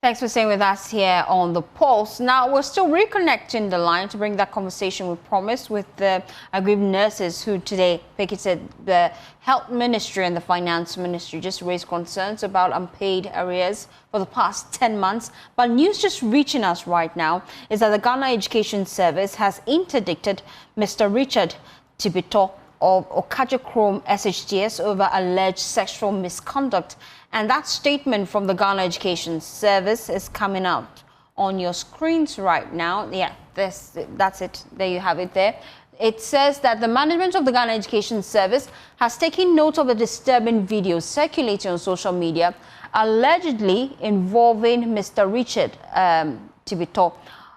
Thanks for staying with us here on The Pulse. Now, we're still reconnecting the line to bring that conversation we promised with the aggrieved nurses who today picketed the Health Ministry and the Finance Ministry, just raised concerns about unpaid arrears for the past 10 months. But news just reaching us right now is that the Ghana Education Service has interdicted Mr. Richard Tibito of Okajachrome SHGS over alleged sexual misconduct. And that statement from the Ghana Education Service is coming out on your screens right now. Yeah, that's it. There you have it there. It says that the management of the Ghana Education Service has taken note of the disturbing videos circulating on social media, allegedly involving Mr. Richard Tibito,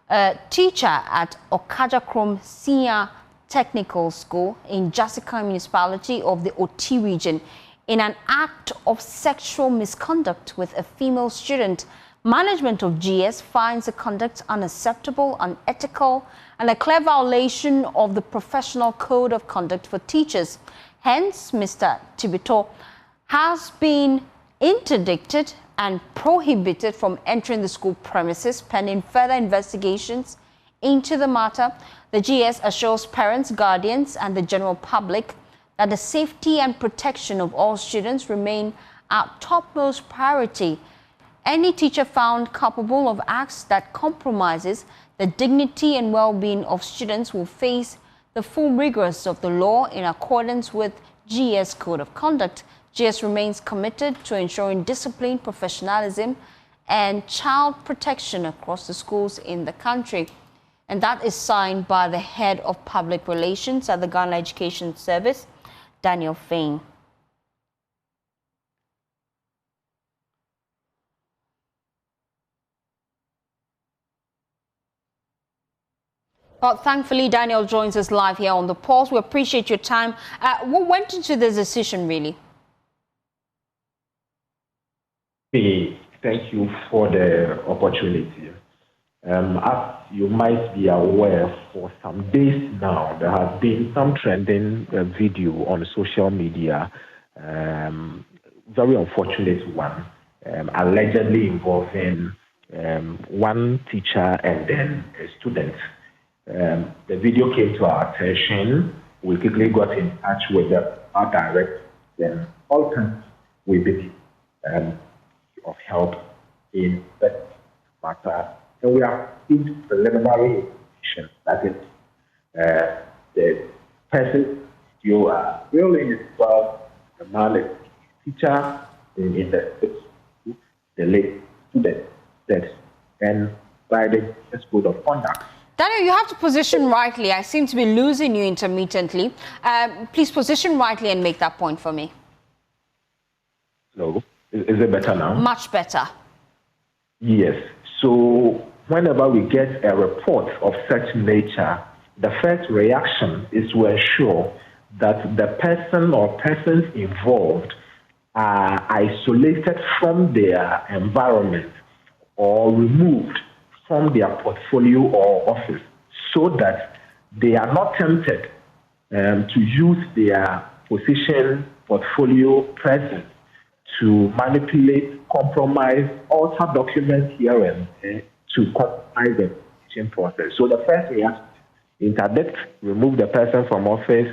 a teacher at Okajachrome Senior Technical School in Jasika Municipality of the Oti region, in an act of sexual misconduct with a female student. Management of GS finds the conduct unacceptable, unethical, and a clear violation of the Professional Code of Conduct for Teachers. Hence, Mr. Tibito has been interdicted and prohibited from entering the school premises pending further investigations into the matter. The GS assures parents, guardians, and the general public that the safety and protection of all students remain our topmost priority. Any teacher found culpable of acts that compromises the dignity and well-being of students will face the full rigors of the law in accordance with GS Code of Conduct. GS remains committed to ensuring discipline, professionalism, and child protection across the schools in the country. And that is signed by the head of public relations at the Ghana Education Service, Daniel Fain. Well, thankfully, Daniel joins us live here on The Pulse. We appreciate your time. What went into this decision, really? Thank you for the opportunity. As you might be aware, for some days now, there has been some trending video on social media, very unfortunate one, allegedly involving one teacher and then a student. The video came to our attention. We quickly got in touch with our director, then all kinds with the of help in that matter. And we have received preliminary information that is the person you are really is about the man is teacher in the school, the late student that and by the code of conduct. Daniel, you have to position rightly. I seem to be losing you intermittently. Please position rightly and make that point for me. So, is it better now? Much better. Yes. So whenever we get a report of such nature, the first reaction is to ensure that the person or persons involved are isolated from their environment or removed from their portfolio or office so that they are not tempted to use their position, portfolio, presence to manipulate, compromise, alter documents here and there to compromise the decision process. So the first reaction, interdict, remove the person from office,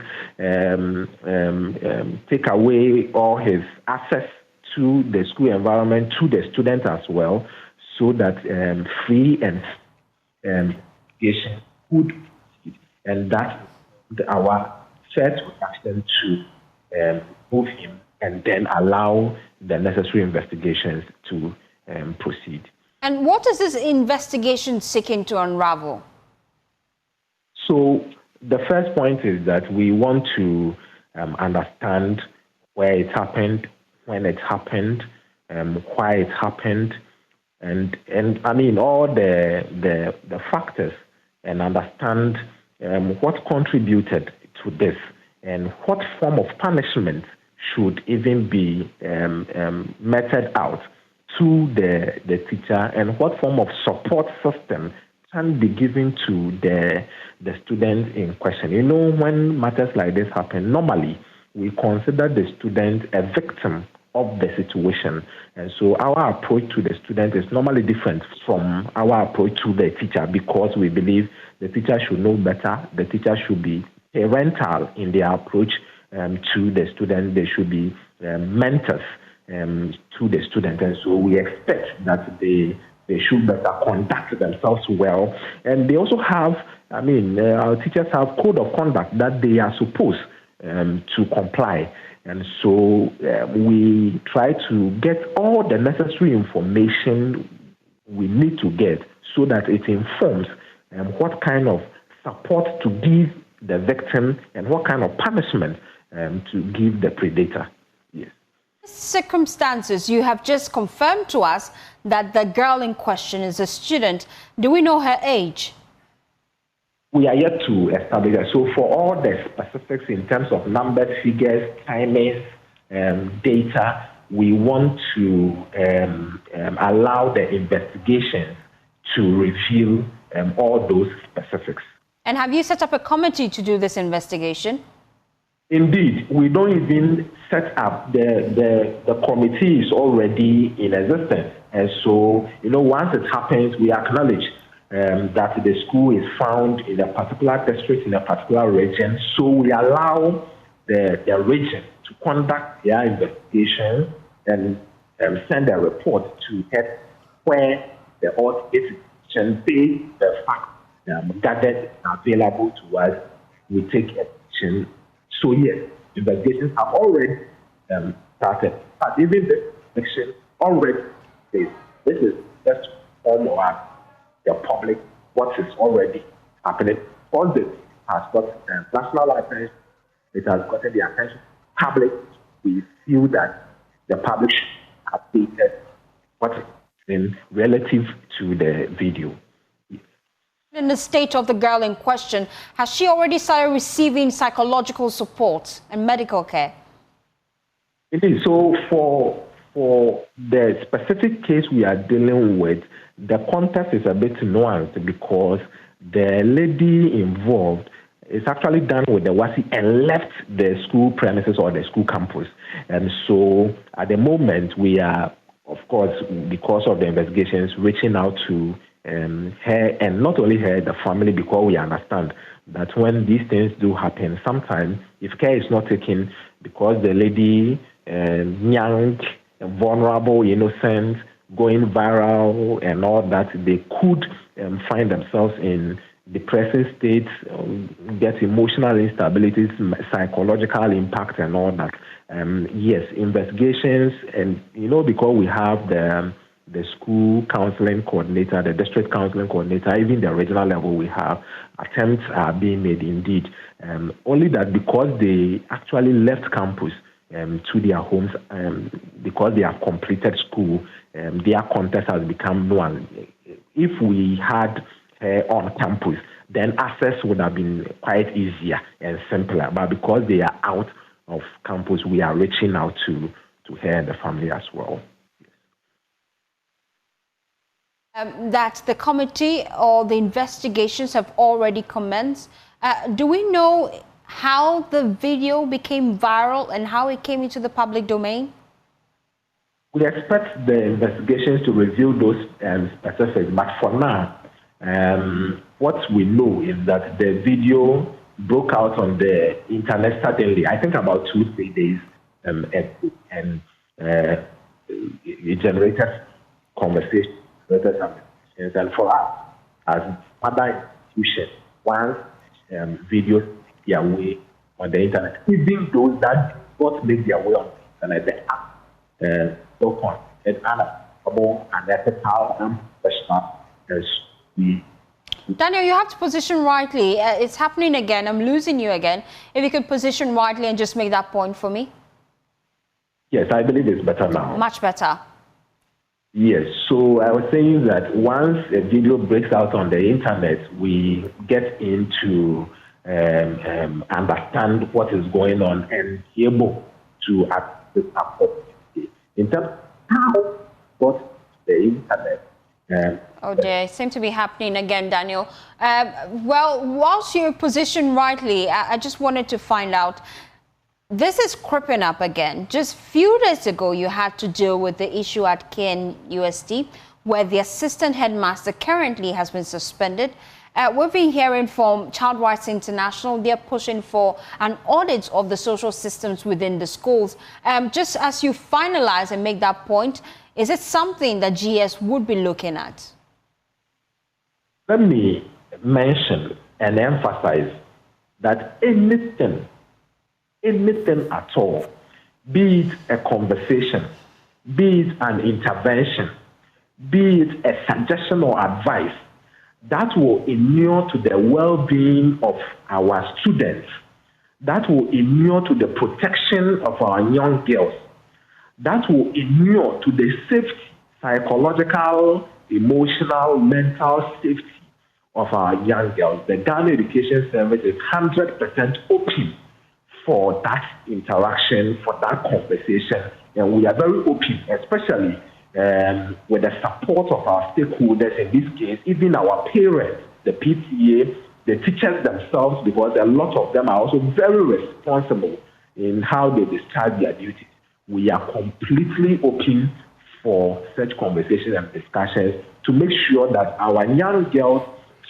take away all his access to the school environment, to the student as well, so that free and education could proceed. And that's our first reaction to remove him and then allow the necessary investigations to proceed. And what is this investigation seeking to unravel? So the first point is that we want to understand where it happened, when it happened, why it happened, and I mean all the factors, and understand what contributed to this and what form of punishment should even be meted out to the teacher, and what form of support system can be given to the student in question. When matters like this happen, normally we consider the student a victim of the situation. And so our approach to the student is normally different from our approach to the teacher, because we believe the teacher should know better. The teacher should be parental in their approach to the student. They should be mentors to the student. And so we expect that they should better conduct themselves well. And they also have, our teachers have code of conduct that they are supposed to comply. And so we try to get all the necessary information we need to get so that it informs what kind of support to give the victim and what kind of punishment to give the predator. Yes. Circumstances, you have just confirmed to us that the girl in question is a student. Do we know her age? We are yet to establish that. So for all the specifics in terms of numbers, figures, timings, data, we want to allow the investigation to reveal all those specifics. And have you set up a committee to do this investigation? Indeed, we don't even set up. The committee is already in existence. And so, once it happens, we acknowledge that the school is found in a particular district, in a particular region. So we allow the region to conduct their investigation and send a report to head where the authorities based the facts gathered available to us. We take action. So yes, investigations have already started. But even this action already says this is just form of the public what is already happening. All this has got national attention. It has gotten the attention of the public. We feel that the public should update what is in relative to the video. In the state of the girl in question, has she already started receiving psychological support and medical care? It is. So for the specific case we are dealing with, the context is a bit nuanced because the lady involved is actually done with the WASI and left the school premises or the school campus. And so at the moment, we are, of course, because of the investigations, reaching out to her, and not only her, the family, because we understand that when these things do happen, sometimes if care is not taken, because the lady, young, vulnerable, innocent, going viral and all that, they could find themselves in depressive states, get emotional instabilities, psychological impact and all that. Yes, investigations, and because we have the school counseling coordinator, the district counseling coordinator, even the regional level, we have attempts are being made indeed. Only that because they actually left campus to their homes, because they have completed school, their context has become known. If we had her on campus, then access would have been quite easier and simpler. But because they are out of campus, we are reaching out to her and the family as well. That the committee or the investigations have already commenced. Do we know how the video became viral and how it came into the public domain? We expect the investigations to reveal those specifics, but for now, what we know is that the video broke out on the internet suddenly, I think about 2-3 days ago, and it generated conversation. And for us, as other institutions, once videos make their way on the internet, even those that do not make their way on the internet, they are so on and unacceptable and ethical and professional as we. Daniel, you have to position rightly. It's happening again. I'm losing you again. If you could position rightly and just make that point for me. Yes, I believe it's better now. Much better. Yes, so I was saying that once a video breaks out on the internet, we get into understand what is going on and be able to act this appropriately. In terms of how got the internet. Oh dear, it seems to be happening again, Daniel. Well, whilst you're positioned rightly, I just wanted to find out, this is creeping up again. Just few days ago, you had to deal with the issue at KNUST, where the assistant headmaster currently has been suspended. We've been hearing from Child Rights International. They're pushing for an audit of the social systems within the schools. Just as you finalize and make that point, is it something that GS would be looking at? Let me mention and emphasize that anything at all, be it a conversation, be it an intervention, be it a suggestion or advice, that will inure to the well-being of our students, that will inure to the protection of our young girls, that will inure to the safety, psychological, emotional, mental safety of our young girls. The Ghana Education Service is 100% open for that interaction, for that conversation, and we are very open, especially with the support of our stakeholders, in this case, even our parents, the PTA, the teachers themselves, because a lot of them are also very responsible in how they discharge their duties. We are completely open for such conversations and discussions to make sure that our young girls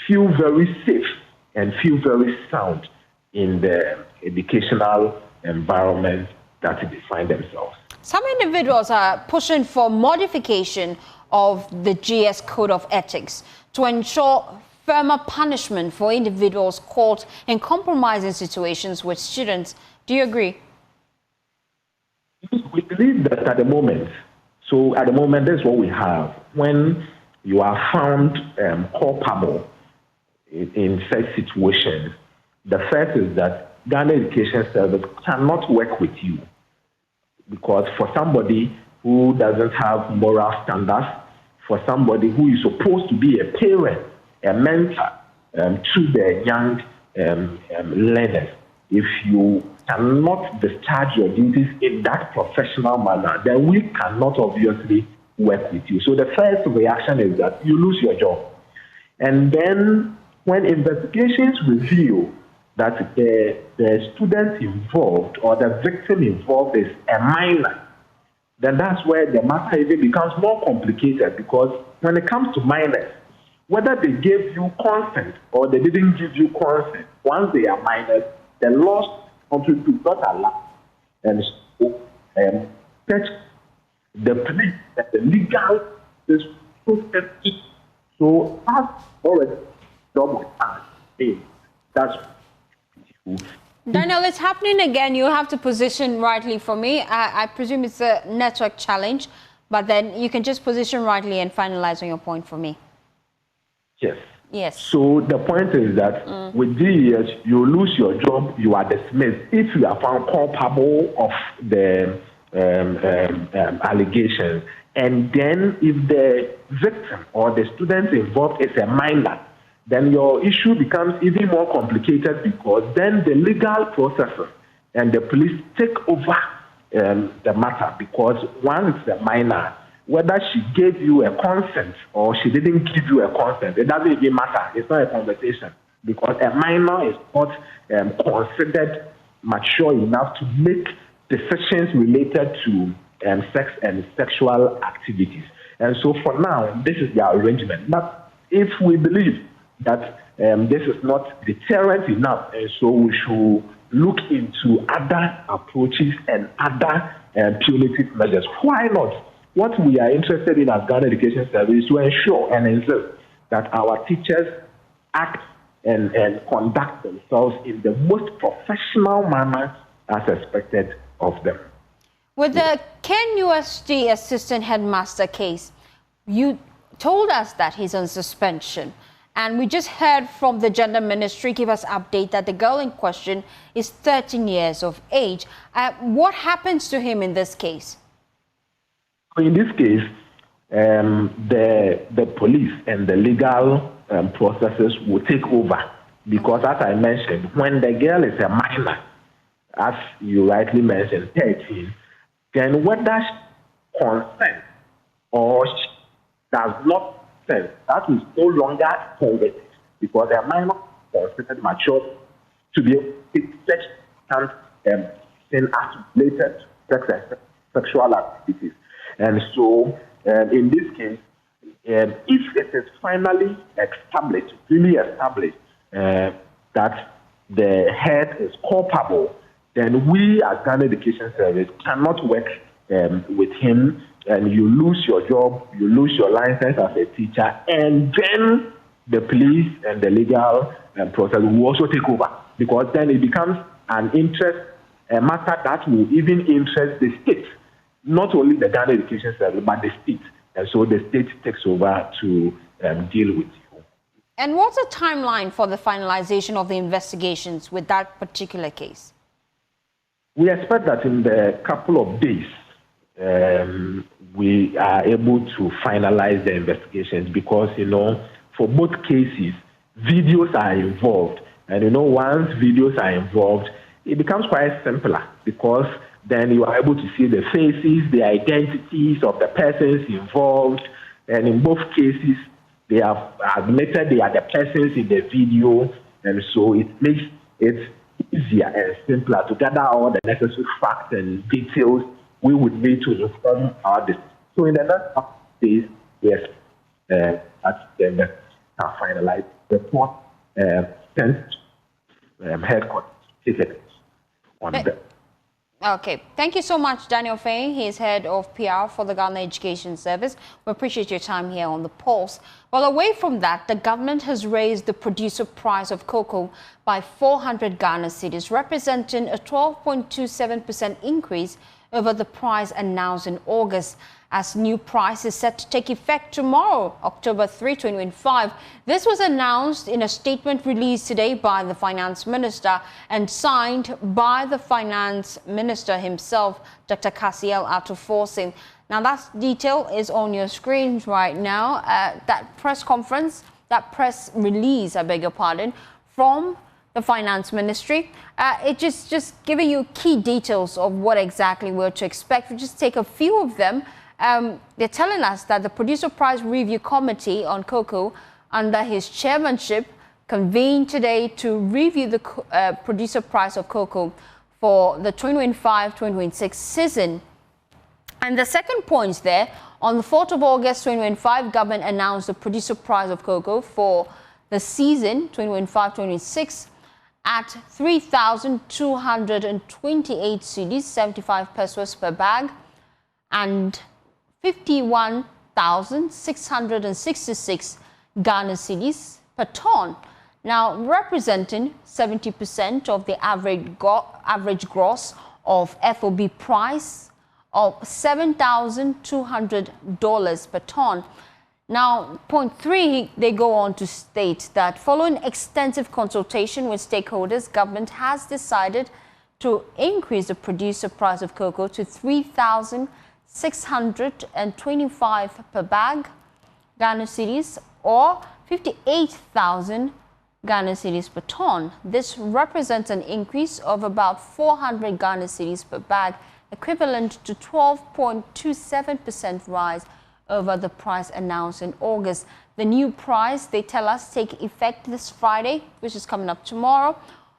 feel very safe and feel very sound in the educational environment that they find themselves. Some individuals are pushing for modification of the GS Code of Ethics to ensure firmer punishment for individuals caught in compromising situations with students. Do you agree? We believe that at the moment, that's what we have. When you are found culpable in such situations, the first is that Ghana Education Service cannot work with you. Because for somebody who doesn't have moral standards, for somebody who is supposed to be a parent, a mentor to the young learners, if you cannot discharge your duties in that professional manner, then we cannot obviously work with you. So the first reaction is that you lose your job. And then when investigations reveal that the student involved or the victim involved is a minor, then that's where the matter even becomes more complicated, because when it comes to minors, whether they gave you consent or they didn't give you consent, once they are minors, the laws country do not allow and so the police and the legal is so that's already double time. That's Daniel, it's happening again. You have to position rightly for me. I presume it's a network challenge, but then you can just position rightly and finalize on your point for me. Yes. Yes. So the point is that with DES, you lose your job, you are dismissed if you are found culpable of the allegations. And then if the victim or the student involved is a minor, then your issue becomes even more complicated, because then the legal processes and the police take over the matter, because once it's a minor, whether she gave you a consent or she didn't give you a consent, it doesn't even matter. It's not a conversation, because a minor is not considered mature enough to make decisions related to sex and sexual activities. And so for now, this is the arrangement. But if we believe that this is not deterrent enough, and so we should look into other approaches and other punitive measures. Why not? What we are interested in as Ghana Education Service is to ensure and insist that our teachers act and conduct themselves in the most professional manner as expected of them. With the KNUST assistant headmaster case, you told us that he's on suspension. And we just heard from the gender ministry give us update that the girl in question is 13 years of age. What happens to him in this case? In this case, the police and the legal processes will take over, because as I mentioned, when the girl is a minor, as you rightly mentioned, 13, then whether she consents or she does not consent, that is no longer convicted, because a minor is considered mature to be able to take such anything as related to sex and sexual activities. And so, in this case, if it is finally established, really established, that the head is culpable, then we as Ghana Education Service cannot work with him, and you lose your job, you lose your license as a teacher, and then the police and the legal process will also take over, because then it becomes an interest, a matter that will even interest the state, not only the Ghana Education Service, but the state. And so the state takes over to deal with you. And what's the timeline for the finalization of the investigations with that particular case? We expect that in the couple of days, we are able to finalize the investigations, because, for both cases, videos are involved. And, once videos are involved, it becomes quite simpler, because then you are able to see the faces, the identities of the persons involved. And in both cases, they have admitted they are the persons in the video. And so it makes it easier and simpler to gather all the necessary facts and details we would need to inform our decision. So in the next couple of days, yes, at the finalized report sent headquarters on the. Okay, thank you so much, Daniel Faye. He is head of PR for the Ghana Education Service. We appreciate your time here on The Pulse. Well, away from that, the government has raised the producer price of cocoa by 400 Ghana cedis, representing a 12.27% increase over the price announced in August. As new price is set to take effect tomorrow, October 3, 2025. This was announced in a statement released today by the Finance Minister and signed by the Finance Minister himself, Dr. Kasiel Atuforsin. Now, that detail is on your screens right now. That press conference, that press release, I beg your pardon, from the Finance Ministry. It just giving you key details of what exactly we're to expect. We just take a few of them. They're telling us that the Producer Price Review Committee on Cocoa, under his chairmanship, convened today to review the producer price of cocoa for the 2025-2026 season. And the second point there, on the 4th of August 2025, government announced the producer price of cocoa for the season 2025-2026 at 3,228 cedis, 75 pesos per bag, and 51,666 Ghana cedis per ton, now representing 70% of the average gross of FOB price of $7,200 per ton. Now, point 3, they go on to state that following extensive consultation with stakeholders, government has decided to increase the producer price of cocoa to 3,625 per bag Ghana cedis, or 58,000 Ghana cedis per ton. This represents an increase of about 400 Ghana cedis per bag, equivalent to 12.27% rise over the price announced in August. The new price, they tell us, take effect this Friday, which is coming up tomorrow,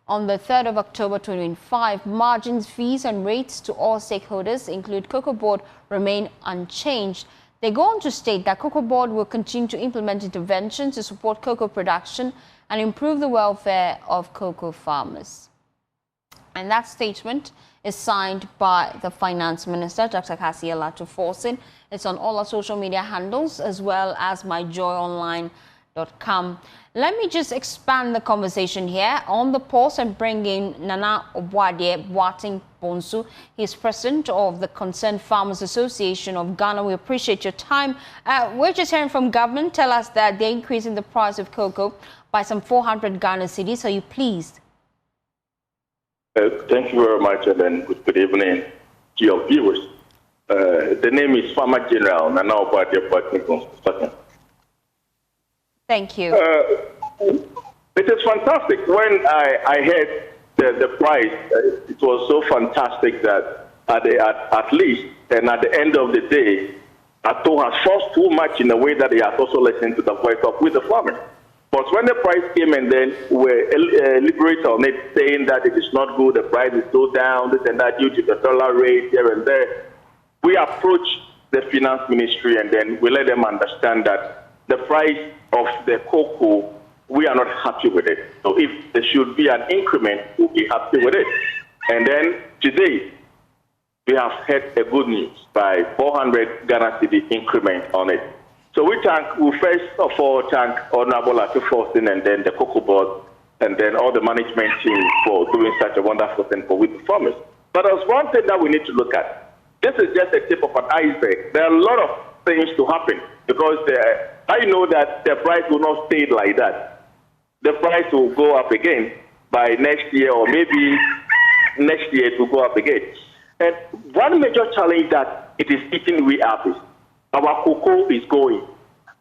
on the 3rd of October 2025. Margins, fees and rates to all stakeholders, include Cocoa Board, remain unchanged. They go on to state that Cocoa Board will continue to implement interventions to support cocoa production and improve the welfare of cocoa farmers. And that statement is signed by the Finance Minister, Dr. Kasiel Atuforsin. It's on all our social media handles as well as myjoyonline.com. Let me just expand the conversation here on The Pulse and bring in Nana Obwadie Boating Bonsu. He's president of the Concerned Farmers Association of Ghana. We appreciate your time. We're just hearing from government. Tell us that they're increasing the price of cocoa by some 400 Ghana cedis. Are you pleased? Thank you very much, and good evening to your viewers. The name is Farmer General Nana Obwadie Boating Bonsu. Thank you. It is fantastic. When I heard the price, it was so fantastic that at least, and at the end of the day, Ato has forced too much in a way that he has also listened to the voice of with the farmers. But when the price came and then we're liberated on it, saying that it is not good, the price is so down, this and that, due to the dollar rate here and there, we approached the finance ministry and then we let them understand that the price of the cocoa, we are not happy with it. So if there should be an increment, we'll be happy with it. And then today, we have had a good news by 400 Ghana cedi increment on it. So we first of all thank Honorable Atu and then the Cocoa Board and then all the management team for doing such a wonderful thing for we performers. But there's one thing that we need to look at. This is just a tip of an iceberg. There are a lot of things to happen because I know that the price will not stay like that. The price will go up again by next year, or maybe next year it will go up again. And one major challenge that it is eating we up is our cocoa is going.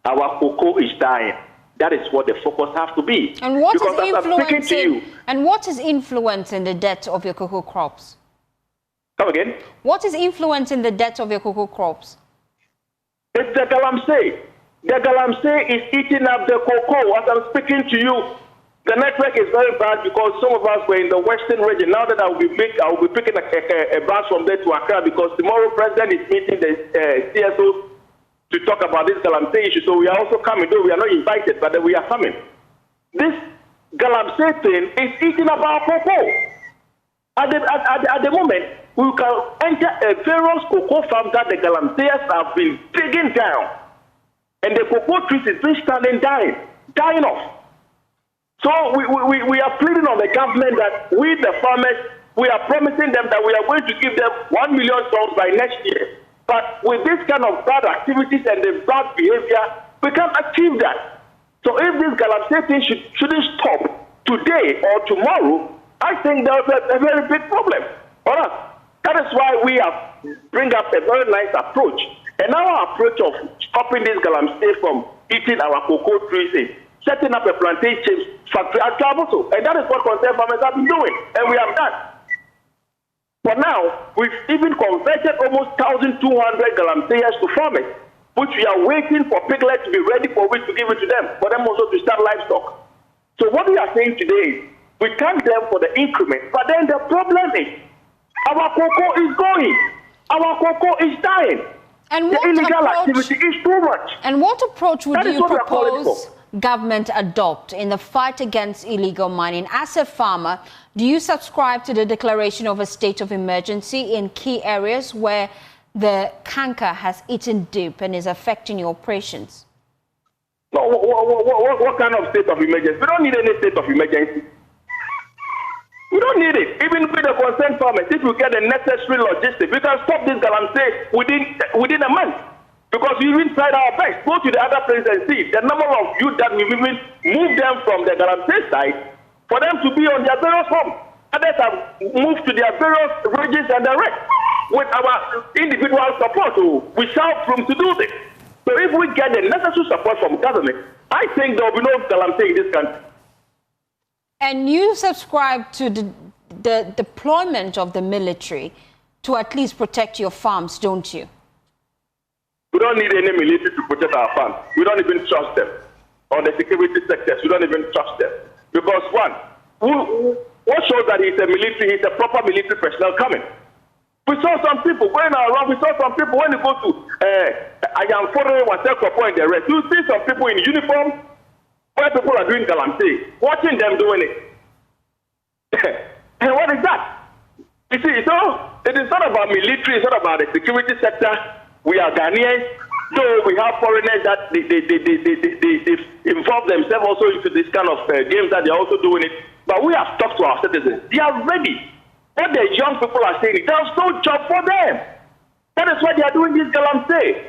Our cocoa is dying. That is what the focus has to be. And what is influencing the death of your cocoa crops? Come again? What is influencing the death of your cocoa crops? It's the Galamsey. The Galamsey is eating up the cocoa. As I'm speaking to you, the network is very bad because some of us were in the western region. Now that I will be picking a bus from there to Accra because tomorrow President is meeting the CSO to talk about this Galamsey issue. So we are also coming, though we are not invited, but we are coming. This Galamsey thing is eating up our cocoa. At the moment, we can enter a various cocoa farm that the Galamseyers have been digging down. And the cocoa trees is been standing dying off. So we are pleading on the government that we, the farmers, we are promising them that we are going to give them 1 million tons by next year. But with this kind of bad activities and the bad behavior, we can't achieve that. So if this Galamsey thing shouldn't stop today or tomorrow, I think there's a very big problem for us. That is why we have bring up a very nice approach. And our approach of stopping this Galamsey from eating our cocoa trees is setting up a plantation factory at Traboso. And that is what concerned farmers have been doing. And we have done. For now, we've even converted almost 1,200 Galamseyers to farmers, which we are waiting for piglets to be ready for which to give it to them, for them also to start livestock. So what we are saying today is, we thank them for the increment, but then the problem is, our cocoa is going. Our cocoa is dying. And the illegal activity is too much. And what approach would you propose government adopt in the fight against illegal mining? As a farmer, do you subscribe to the declaration of a state of emergency in key areas where the canker has eaten deep and is affecting your operations? No, what kind of state of emergency? We don't need any state of emergency. We don't need it. Even with the concerned farmers, if we get the necessary logistics, we can stop this Galamsey within a month. Because we even tried our best. Go to the other places and see the number of youth that we even move them from the Galamsey side for them to be on their various homes. Others have moved to their various regions and the rest. With our individual support, we shall room to do this. So if we get the necessary support from government, I think there will be no Galamsey in this country. And you subscribe to the deployment of the military to at least protect your farms, don't you? We don't need any military to protect our farms. We don't even trust them. On the security sectors, we don't even trust them. Because one, what shows that he's a proper military personnel coming? We saw some people going around, we saw some people when you go to I am following Waseko and the rest. You see some people in uniform where people are doing Galamsey, watching them doing it. And what is that? You see, so it is not about military, it's not about the security sector. We are Ghanaians, so we have foreigners that they involve themselves also into this kind of games that they're also doing it. But we have talked to our citizens. They are ready. What the young people are saying, there's no job for them. That is why they are doing this Galamsey.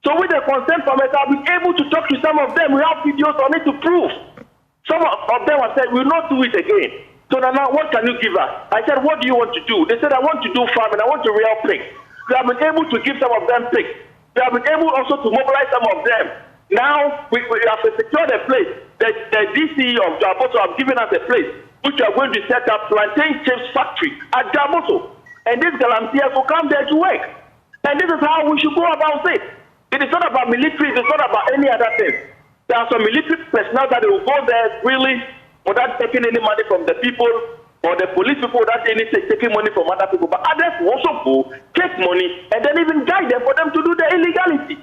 So with the concerned farmers, I've been able to talk to some of them. We have videos on it to prove. Some of them have said, we will not do it again. So now, what can you give us? I said, what do you want to do? They said, I want to do farming. I want to rear pigs. We have been able to give some of them pigs. We have been able also to mobilize some of them. Now, we have secured a place. The DC of Jaboso have given us a place, which we are going to set up plantain chips factory at Jaboso. And these Galamseyers will come there to work. And this is how we should go about it. It is not about military, it is not about any other thing. There are some military personnel that will go there really without taking any money from the people, or the police people without taking money from other people. But others will also go, take money, and then even guide them for them to do the illegality.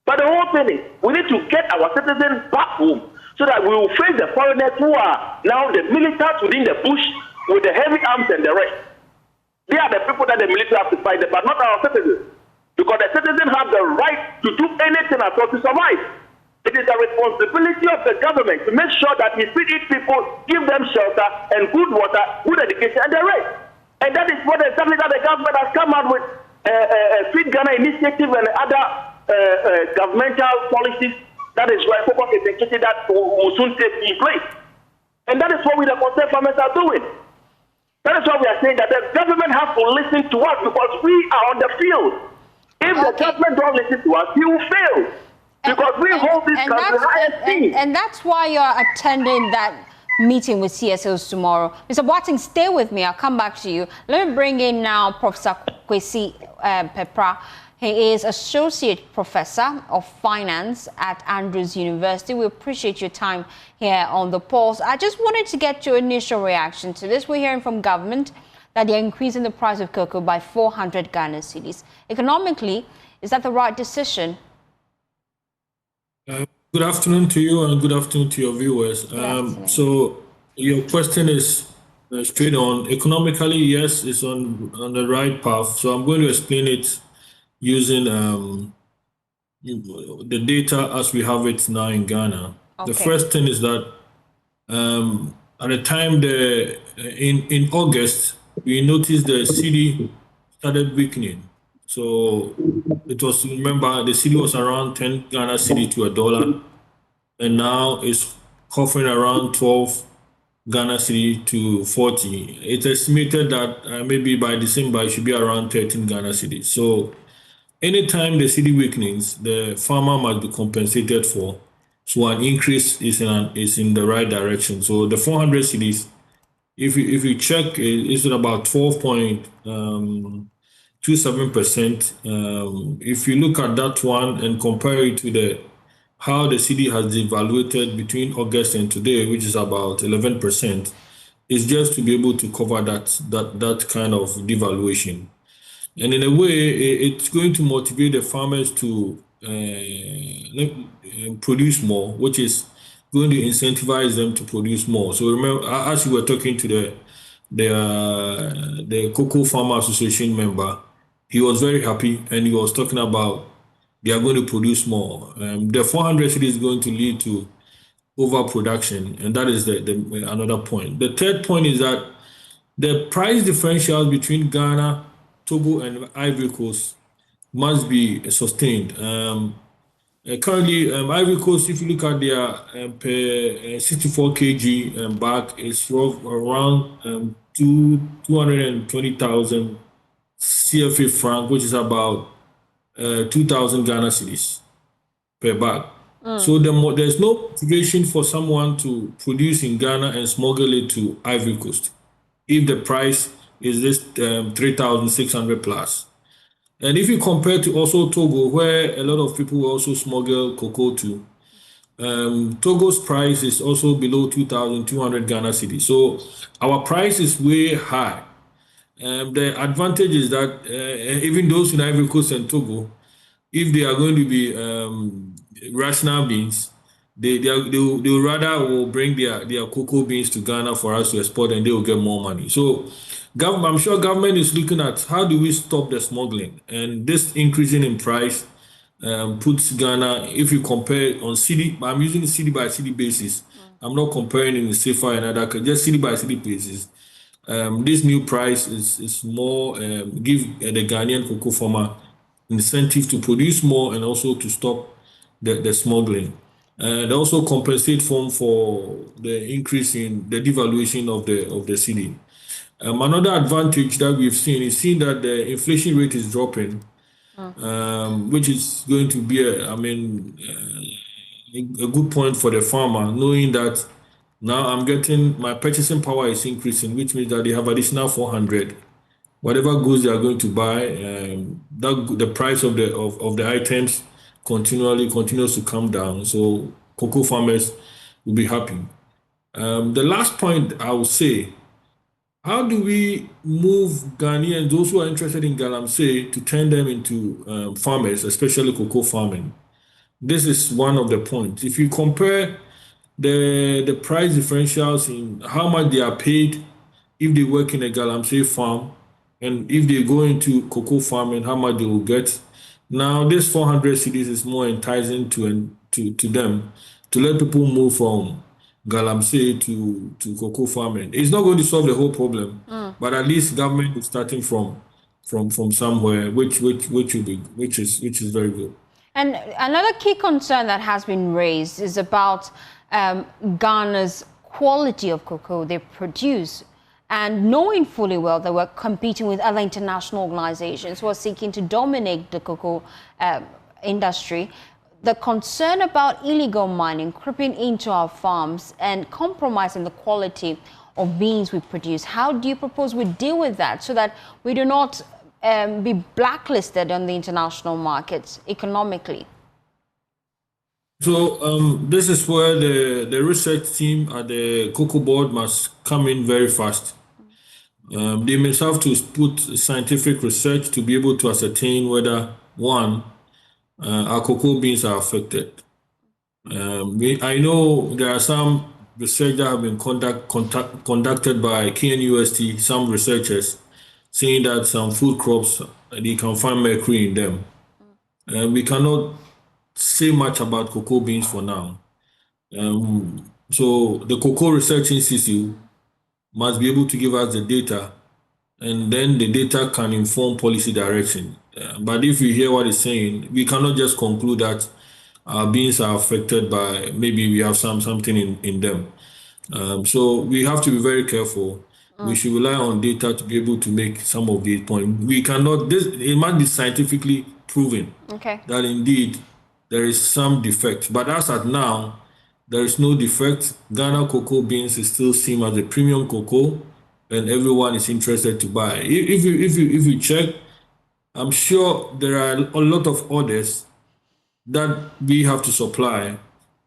But the whole thing is, we need to get our citizens back home so that we will face the foreigners who are now the militants within the bush with the heavy arms and the rest. They are the people that the military have to fight, but not our citizens. Because the citizens have the right to do anything at all to survive. It is the responsibility of the government to make sure that we feed people, give them shelter and good water, good education, and the rest. And that is what exactly that the government has come out with Feed Ghana initiative and other governmental policies. That is why focus is interested that will soon take in place. And that is what we, the concerned farmers, are doing. That is why we are saying that the government has to listen to us because we are on the field. If the government don't listen to us, he will fail. Because we hold this country high esteem. And that's why you're attending that meeting with CSOs tomorrow. Mr. Boateng, stay with me. I'll come back to you. Let me bring in now Professor Kwesi Pepra. He is Associate Professor of Finance at Andrews University. We appreciate your time here on The Pulse. I just wanted to get your initial reaction to this. We're hearing from government that they're increasing the price of cocoa by 400 Ghana cedis. Economically, is that the right decision? Good afternoon to you and good afternoon to your viewers. So your question is straight on. Economically, yes, it's on the right path. So I'm going to explain it using the data as we have it now in Ghana. Okay. The first thing is that at the time in August, we noticed the cedi started weakening. So it was, remember, the cedi was around 10 Ghana cedi to $1, and now it's hovering around 12 Ghana cedi to 40. It's estimated that maybe by December it should be around 13 Ghana cedi. So anytime the cedi weakens, the farmer must be compensated for. So an increase is in the right direction. So the 400 cedis, if you check, it's at about 12.27%. If you look at that one and compare it to how the cedi has devaluated between August and today, which is about 11%, it's just to be able to cover that kind of devaluation. And in a way, it's going to motivate the farmers to produce more, which is going to incentivize them to produce more. So remember, as you were talking to the Cocoa Farmer Association member, he was very happy and he was talking about they are going to produce more. The 400 cedi is going to lead to overproduction, and that is another point. The third point is that the price differentials between Ghana, Togo, and Ivory Coast must be sustained. Currently, Ivory Coast, if you look at their per 64 kg bag, is around 220,000 CFA franc, which is about 2,000 Ghana cedis per bag. So there's no motivation for someone to produce in Ghana and smuggle it to Ivory Coast if the price is this 3,600 plus. And if you compare to also Togo, where a lot of people also smuggle cocoa to, Togo's price is also below 2,200 Ghana cedis. So our price is way high. The advantage is that even those in Ivory Coast and Togo, if they are going to be rational beans, they will rather bring their cocoa beans to Ghana for us to export, and they will get more money. So I'm sure government is looking at how do we stop the smuggling, and this increasing in price puts Ghana, if you compare on cedi, I'm using cedi by cedi basis. I'm not comparing in CFA and other, just cedi by cedi basis. This new price is more give the Ghanaian cocoa farmer incentive to produce more and also to stop the smuggling. And also compensate for the increase in the devaluation of the cedi. Another advantage that we've seen that the inflation rate is dropping, which is going to be a good point for the farmer, knowing that now I'm getting my purchasing power is increasing, which means that they have additional 400. Whatever goods they are going to buy, the price of the items continues to come down. So cocoa farmers will be happy. The last point I will say, how do we move Ghanaians, those who are interested in Galamsey, to turn them into farmers, especially cocoa farming? This is one of the points. If you compare the price differentials in how much they are paid if they work in a Galamsey farm and if they go into cocoa farming, how much they will get. Now, this 400 cedis is more enticing to them to let people move from Galamsey to cocoa farming. It's not going to solve the whole problem, but at least government is starting from somewhere, which is very good. And another key concern that has been raised is about Ghana's quality of cocoa they produce, and knowing fully well that we're competing with other international organizations who are seeking to dominate the cocoa industry. The concern about illegal mining creeping into our farms and compromising the quality of beans we produce. How do you propose we deal with that so that we do not be blacklisted on the international markets economically? So this is where the research team at the Cocoa Board must come in very fast. They must have to put scientific research to be able to ascertain whether, one, our cocoa beans are affected. I know there are some research that have been conducted by KNUST, some researchers, saying that some food crops, they can find mercury in them. We cannot say much about cocoa beans for now. So the Cocoa Research Institute must be able to give us the data, and then the data can inform policy direction. But if you hear what it's saying, we cannot just conclude that our beans are affected by maybe we have something in them. So we have to be very careful. We should rely on data to be able to make some of these points. We cannot, it must be scientifically proven that indeed there is some defect. But as at now, there is no defect. Ghana cocoa beans is still seen as a premium cocoa, and everyone is interested to buy. If you check, I'm sure there are a lot of orders that we have to supply,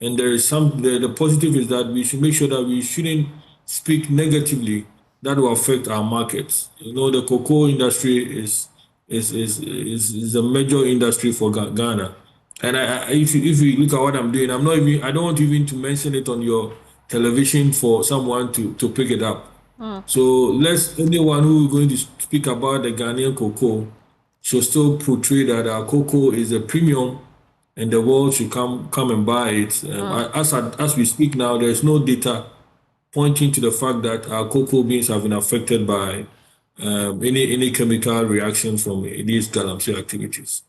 and there is the positive is that we should make sure that we shouldn't speak negatively that will affect our markets. You know, the cocoa industry is a major industry for Ghana. And if you look at what I'm doing, I don't want even to mention it on your television for someone to pick it up. So anyone who is going to speak about the Ghanaian cocoa should still portray that our cocoa is a premium and the world should come and buy it. As we speak now, there is no data pointing to the fact that our cocoa beans have been affected by any chemical reaction from these Galamsey activities.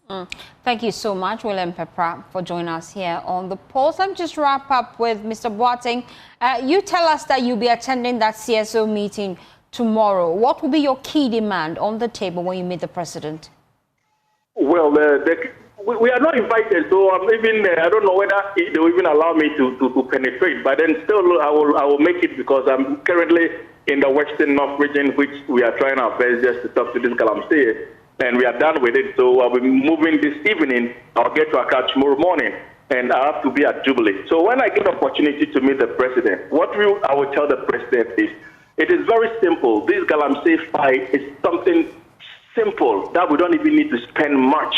Thank you so much, William Pepper, for joining us here on The Pulse. Let me just wrap up with Mr. Boateng. You tell us that you'll be attending that CSO meeting tomorrow. What will be your key demand on the table when you meet the president? Well, we are not invited, so I don't know whether they will even allow me to penetrate. But then still, I will make it because I'm currently in the Western North region, which we are trying our best just to talk to this Galamsey, and we are done with it. So I'll be moving this evening. I'll get to Accra tomorrow morning, and I have to be at Jubilee. So when I get the opportunity to meet the president, what I will tell the president is, it is very simple. This Galamsey fight is something simple that we don't even need to spend much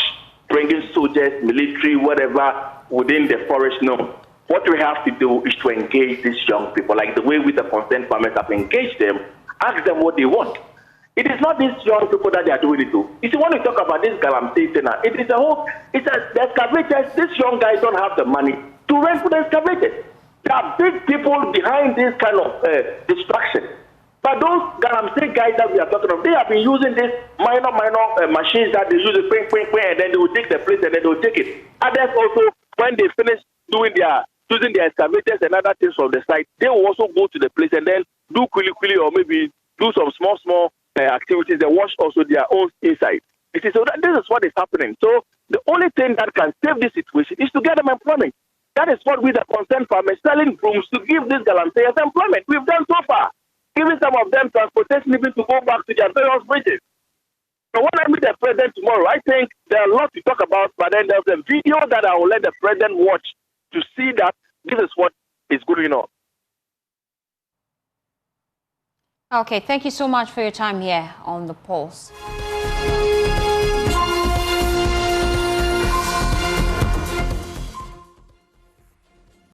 bringing soldiers, military, whatever within the forest. No. What we have to do is to engage these young people, like the way with the concerned farmers have engaged them, ask them what they want. It is not these young people that they are doing it to. You see, when we talk about this Galamsey thing, the excavators, these young guys don't have the money to rent for the excavators. There are big people behind this kind of destruction. But those Galamsey guys that we are talking about, they have been using these minor machines that they use, and then they will take the place and then they will take it. Others also, when they finish doing using their excavators and other things from the site, they will also go to the place and then do quickly or maybe do some small activities. They wash also their own inside. You see, so this is what is happening. So the only thing that can save this situation is to get them employment. That is what we, the concerned farmers, selling brooms to give these Galamseyers employment. We've done so far, giving some of them transportation even to go back to their various bridges. So when I meet the president tomorrow, I think there are a lot to talk about, but then there's a video that I will let the president watch to see that This is what is going on. Okay, thank you so much for your time here on The Pulse.